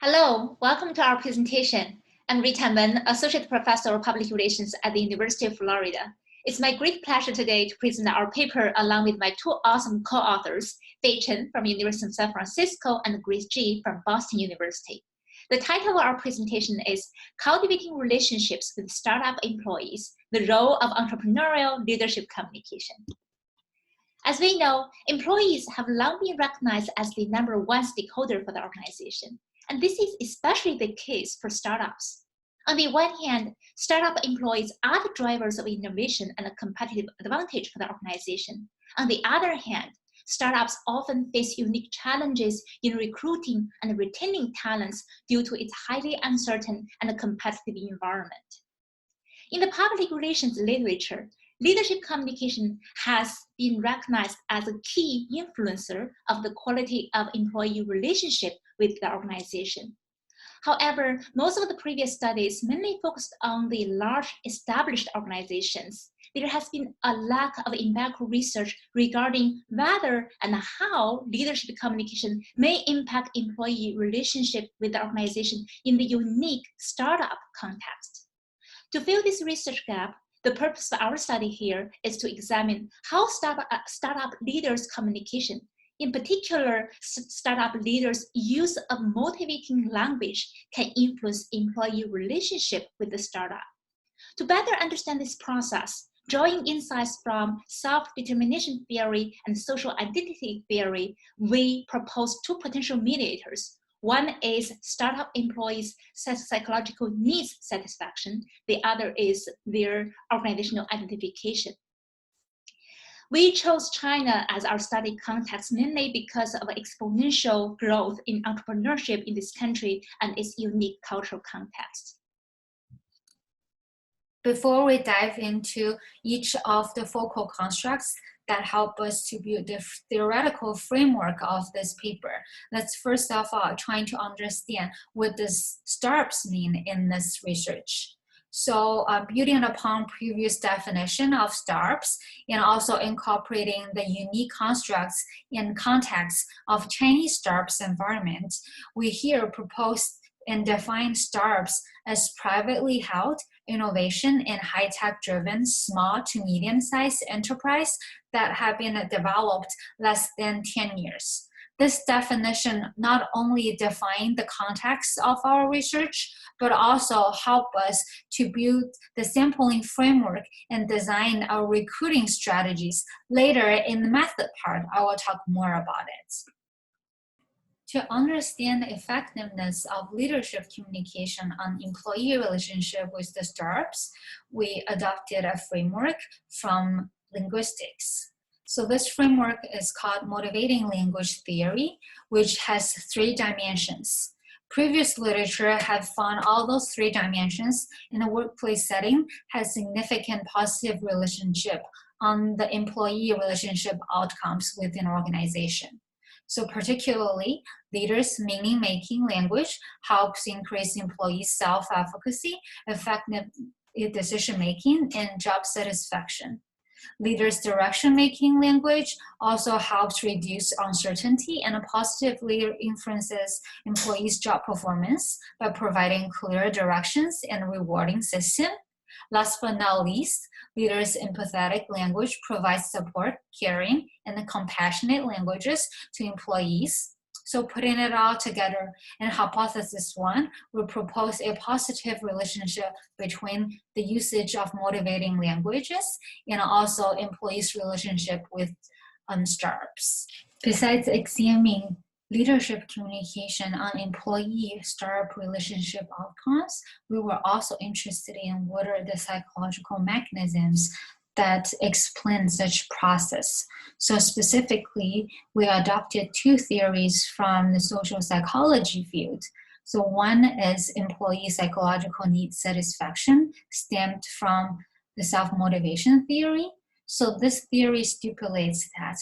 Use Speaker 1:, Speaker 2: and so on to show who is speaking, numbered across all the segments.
Speaker 1: Hello, welcome to our presentation. I'm Rita Men, Associate Professor of Public Relations at the University of Florida. It's my great pleasure today to present our paper along with my two awesome co-authors, Fei Chen from University of San Francisco and Grace Ji from Boston University. The title of our presentation is Cultivating Relationships with Startup Employees, the Role of Entrepreneurial Leadership Communication. As we know, employees have long been recognized as the #1 stakeholder for the organization. And this is especially the case for startups. On the one hand, startup employees are the drivers of innovation and a competitive advantage for the organization. On the other hand, startups often face unique challenges in recruiting and retaining talents due to its highly uncertain and competitive environment. In the public relations literature, leadership communication has been recognized as a key influencer of the quality of employee relationship with the organization. However, most of the previous studies mainly focused on the large established organizations. There has been a lack of empirical research regarding whether and how leadership communication may impact employee relationship with the organization in the unique startup context. To fill this research gap, the purpose of our study here is to examine how startup leaders' communication, in particular, startup leaders' use of motivating language, can influence employee relationship with the startup. To better understand this process, drawing insights from self-determination theory and social identity theory, we propose two potential mediators. One is startup employees' psychological needs satisfaction. The other is their organizational identification. We chose China as our study context mainly because of exponential growth in entrepreneurship in this country and its unique cultural context.
Speaker 2: Before we dive into each of the focal constructs that help us to build the theoretical framework of this paper, let's first of all try to understand what does startups mean in this research. So building upon previous definition of startups and also incorporating the unique constructs and context of Chinese startups environment, we here propose and define startups as privately held, innovation and high-tech driven small to medium-sized enterprise that have been developed less than 10 years. This definition not only defines the context of our research, but also help us to build the sampling framework and design our recruiting strategies. Later in the method part, I will talk more about it. To understand the effectiveness of leadership communication on employee relationship with the startups, we adopted a framework from linguistics. So this framework is called motivating language theory, which has 3 dimensions. Previous literature have found all those 3 dimensions in a workplace setting has significant positive relationship on the employee relationship outcomes within an organization. So particularly, leaders' meaning-making language helps increase employees' self-efficacy, effective decision-making, and job satisfaction. Leaders' direction-making language also helps reduce uncertainty and positively influences employees' job performance by providing clear directions and rewarding system. Last but not least, leaders' empathetic language provides support, caring, and compassionate languages to employees. So putting it all together in hypothesis 1, we propose a positive relationship between the usage of motivating languages and also employees' relationship with startups. Besides examining leadership communication on employee-startup relationship outcomes, we were also interested in what are the psychological mechanisms that explain such process. So specifically, we adopted 2 theories from the social psychology field. So one is employee psychological need satisfaction, stemmed from the self-motivation theory. So this theory stipulates that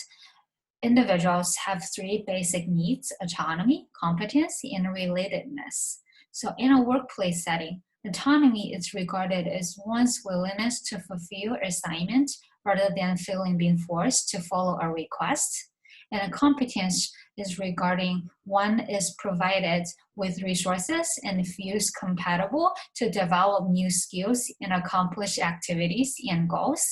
Speaker 2: individuals have 3 basic needs: autonomy, competence, and relatedness. So in a workplace setting, autonomy is regarded as one's willingness to fulfill assignment rather than feeling being forced to follow a request. And competence is regarding one is provided with resources and feels compatible to develop new skills and accomplish activities and goals,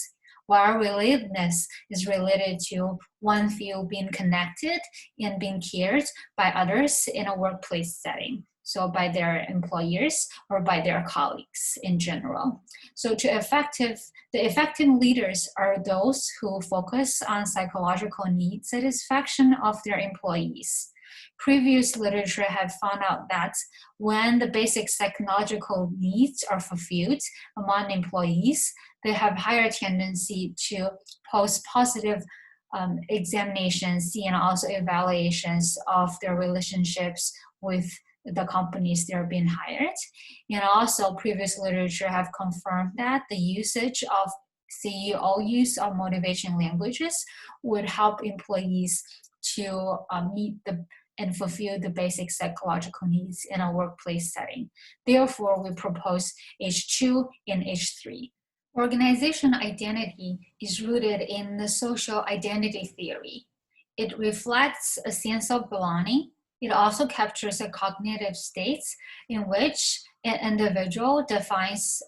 Speaker 2: while relatedness is related to one feel being connected and being cared by others in a workplace setting. So by their employers or by their colleagues in general. So the effective leaders are those who focus on psychological need satisfaction of their employees. Previous literature have found out that when the basic psychological needs are fulfilled among employees, they have higher tendency to post positive examinations and also evaluations of their relationships with the companies they're being hired. And also previous literature have confirmed that the usage of CEO use of motivation languages would help employees to meet and fulfill the basic psychological needs in a workplace setting. Therefore, we propose H2 and H3. Organization identity is rooted in the social identity theory. It reflects a sense of belonging. It also captures a cognitive states in which an individual defines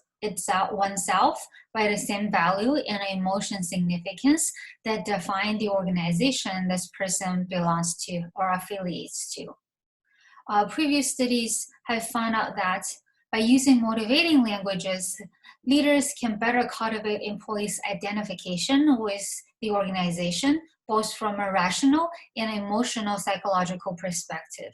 Speaker 2: oneself by the same value and emotion significance that define the organization this person belongs to or affiliates to. Previous studies have found out that by using motivating languages, leaders can better cultivate employees' identification with the organization, both from a rational and emotional psychological perspective.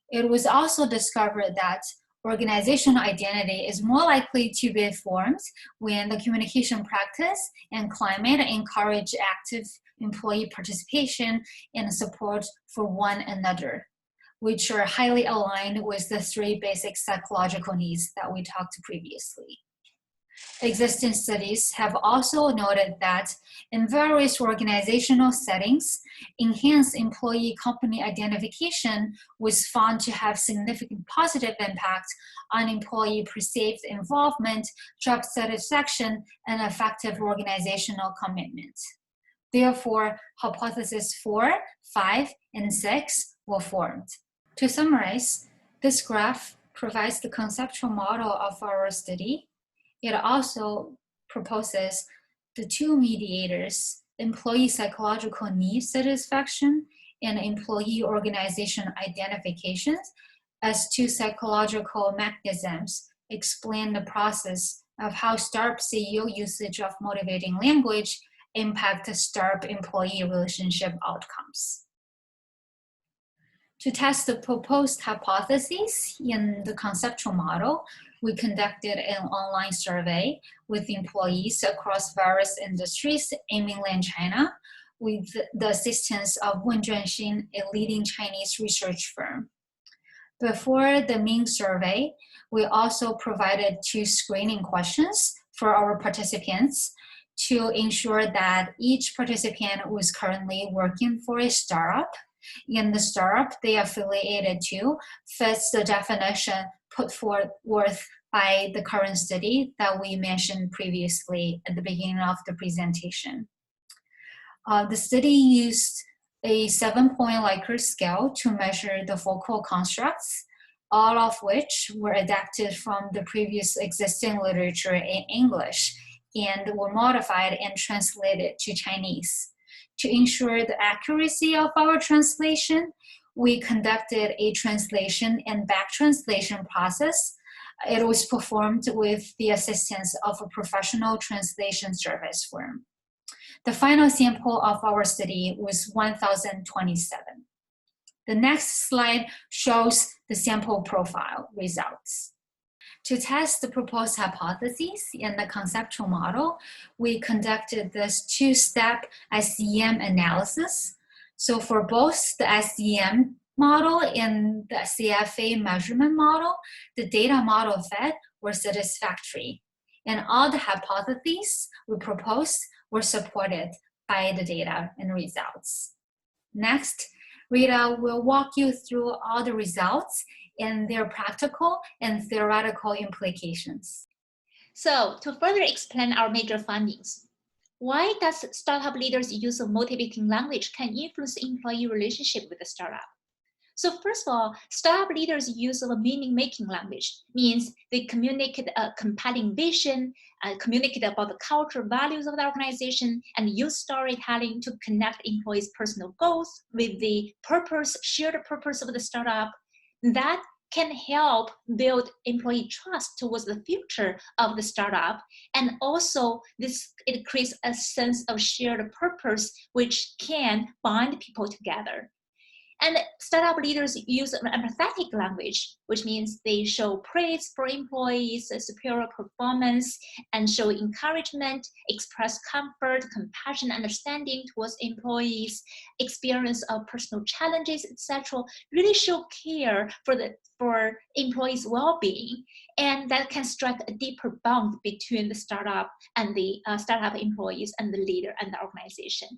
Speaker 2: It was also discovered that organizational identity is more likely to be formed when the communication practice and climate encourage active employee participation and support for one another, which are highly aligned with the three basic psychological needs that we talked previously. Existing studies have also noted that in various organizational settings, enhanced employee company identification was found to have significant positive impact on employee perceived involvement, job satisfaction, and effective organizational commitment. Therefore, hypotheses 4, 5, and 6 were formed. To summarize, this graph provides the conceptual model of our study. It also proposes the two mediators, employee psychological need satisfaction and employee organization identification, as two psychological mechanisms explain the process of how STARP CEO usage of motivating language impact STARP employee relationship outcomes. To test the proposed hypotheses in the conceptual model, we conducted an online survey with employees across various industries in mainland China with the assistance of Wen Zhenxin, a leading Chinese research firm. Before the main survey, we also provided 2 screening questions for our participants to ensure that each participant was currently working for a startup, and the startup they affiliated to fits the definition put forth by the current study that we mentioned previously at the beginning of the presentation. The study used a 7-point Likert scale to measure the focal constructs, all of which were adapted from the previous existing literature in English and were modified and translated to Chinese. To ensure the accuracy of our translation, we conducted a translation and back translation process. It was performed with the assistance of a professional translation service firm. The final sample of our study was 1,027. The next slide shows the sample profile results. To test the proposed hypotheses in the conceptual model, we conducted this 2-step SEM analysis. So for both the SEM model and the CFA measurement model, the data model fit were satisfactory. And all the hypotheses we proposed were supported by the data and results. Next, Rita will walk you through all the results and their practical and theoretical implications.
Speaker 1: So, to further explain our major findings, Why does startup leaders' use of motivating language can influence employee relationship with the startup? So first of all, startup leaders' use of a meaning-making language means they communicate a compelling vision, communicate about the culture, values of the organization, and use storytelling to connect employees' personal goals with the purpose, shared purpose of the startup. That can help build employee trust towards the future of the startup. And also it creates a sense of shared purpose, which can bind people together. And startup leaders use an empathetic language, which means they show praise for employees' superior performance and show encouragement, express comfort, compassion, understanding towards employees, experience of personal challenges, etc. Really show care for employees' well-being, and that can strike a deeper bond between the startup and the startup employees and the leader and the organization.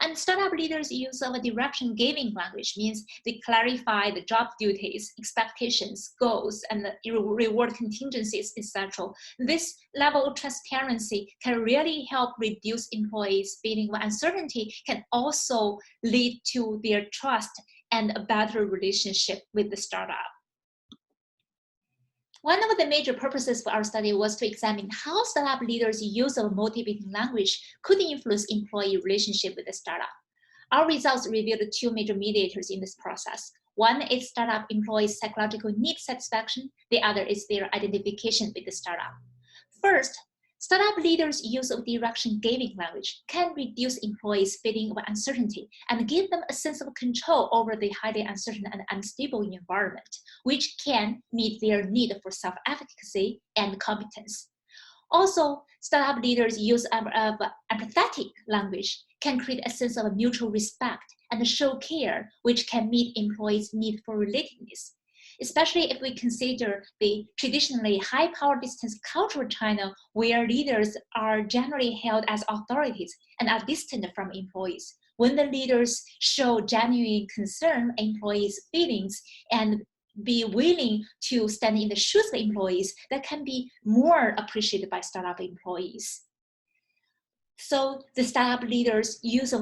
Speaker 1: And startup leaders' use of a direction-giving language means they clarify the job duties, expectations, goals, and the reward contingencies, etc. This level of transparency can really help reduce employees' feeling of uncertainty, can also lead to their trust and a better relationship with the startup. One of the major purposes for our study was to examine how startup leaders' use of motivating language could influence employee relationship with the startup. Our results revealed two major mediators in this process. One is startup employees' psychological need satisfaction. The other is their identification with the startup. First, startup leaders' use of direction-giving language can reduce employees' feeling of uncertainty and give them a sense of control over the highly uncertain and unstable environment, which can meet their need for self-efficacy and competence. Also, startup leaders' use of empathetic language can create a sense of mutual respect and show care, which can meet employees' need for relatedness. Especially if we consider the traditionally high power distance culture of China, where leaders are generally held as authorities and are distant from employees. When the leaders show genuine concern employees' feelings and be willing to stand in the shoes of employees, that can be more appreciated by startup employees. So the startup leaders' use of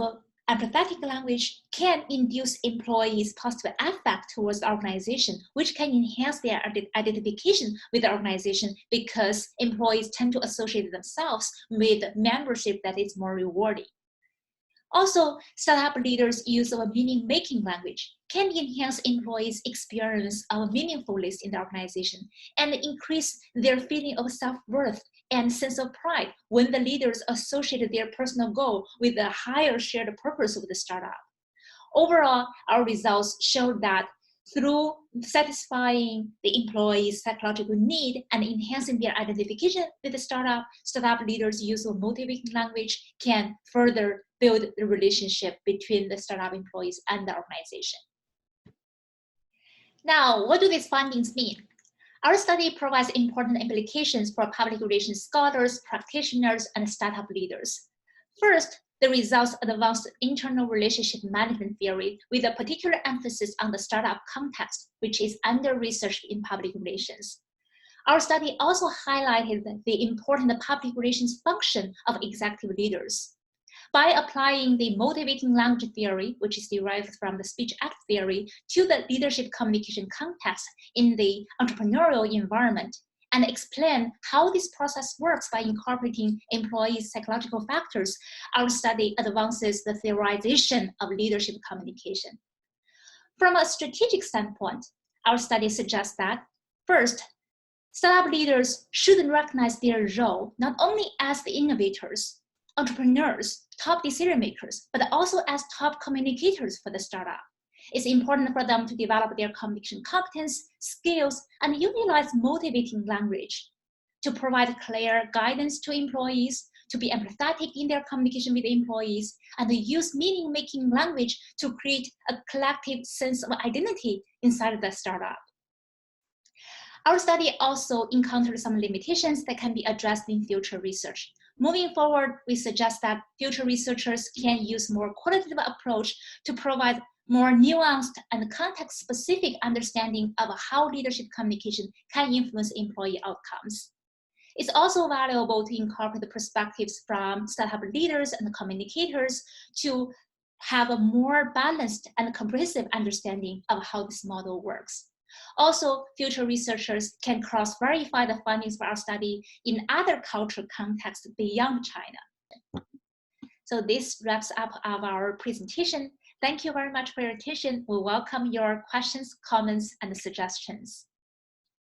Speaker 1: empathetic language can induce employees' positive affect towards the organization, which can enhance their identification with the organization because employees tend to associate themselves with membership that is more rewarding. Also, startup leaders' use of a meaning-making language can enhance employees' experience of meaningfulness in the organization and increase their feeling of self-worth and sense of pride when the leaders associate their personal goal with the higher shared purpose of the startup. Overall, our results show that through satisfying the employee's psychological need and enhancing their identification with the startup, startup leaders' use of motivating language can further build the relationship between the startup employees and the organization. Now, what do these findings mean? Our study provides important implications for public relations scholars, practitioners, and startup leaders. First, the results advanced internal relationship management theory with a particular emphasis on the startup context, which is under-researched in public relations. Our study also highlighted the important public relations function of executive leaders. By applying the motivating language theory, which is derived from the speech act theory, to the leadership communication context in the entrepreneurial environment, and explain how this process works by incorporating employees' psychological factors, our study advances the theorization of leadership communication. From a strategic standpoint, our study suggests that, first, startup leaders should recognize their role not only as the innovators, entrepreneurs, top decision makers, but also as top communicators for the startup. It's important for them to develop their communication competence, skills, and utilize motivating language to provide clear guidance to employees, to be empathetic in their communication with employees, and to use meaning-making language to create a collective sense of identity inside the startup. Our study also encountered some limitations that can be addressed in future research. Moving forward, we suggest that future researchers can use more qualitative approach to provide more nuanced and context-specific understanding of how leadership communication can influence employee outcomes. It's also valuable to incorporate the perspectives from startup leaders and communicators to have a more balanced and comprehensive understanding of how this model works. Also, future researchers can cross-verify the findings of our study in other cultural contexts beyond China. So this wraps up our presentation. Thank you very much for your attention. We welcome your questions, comments, and suggestions.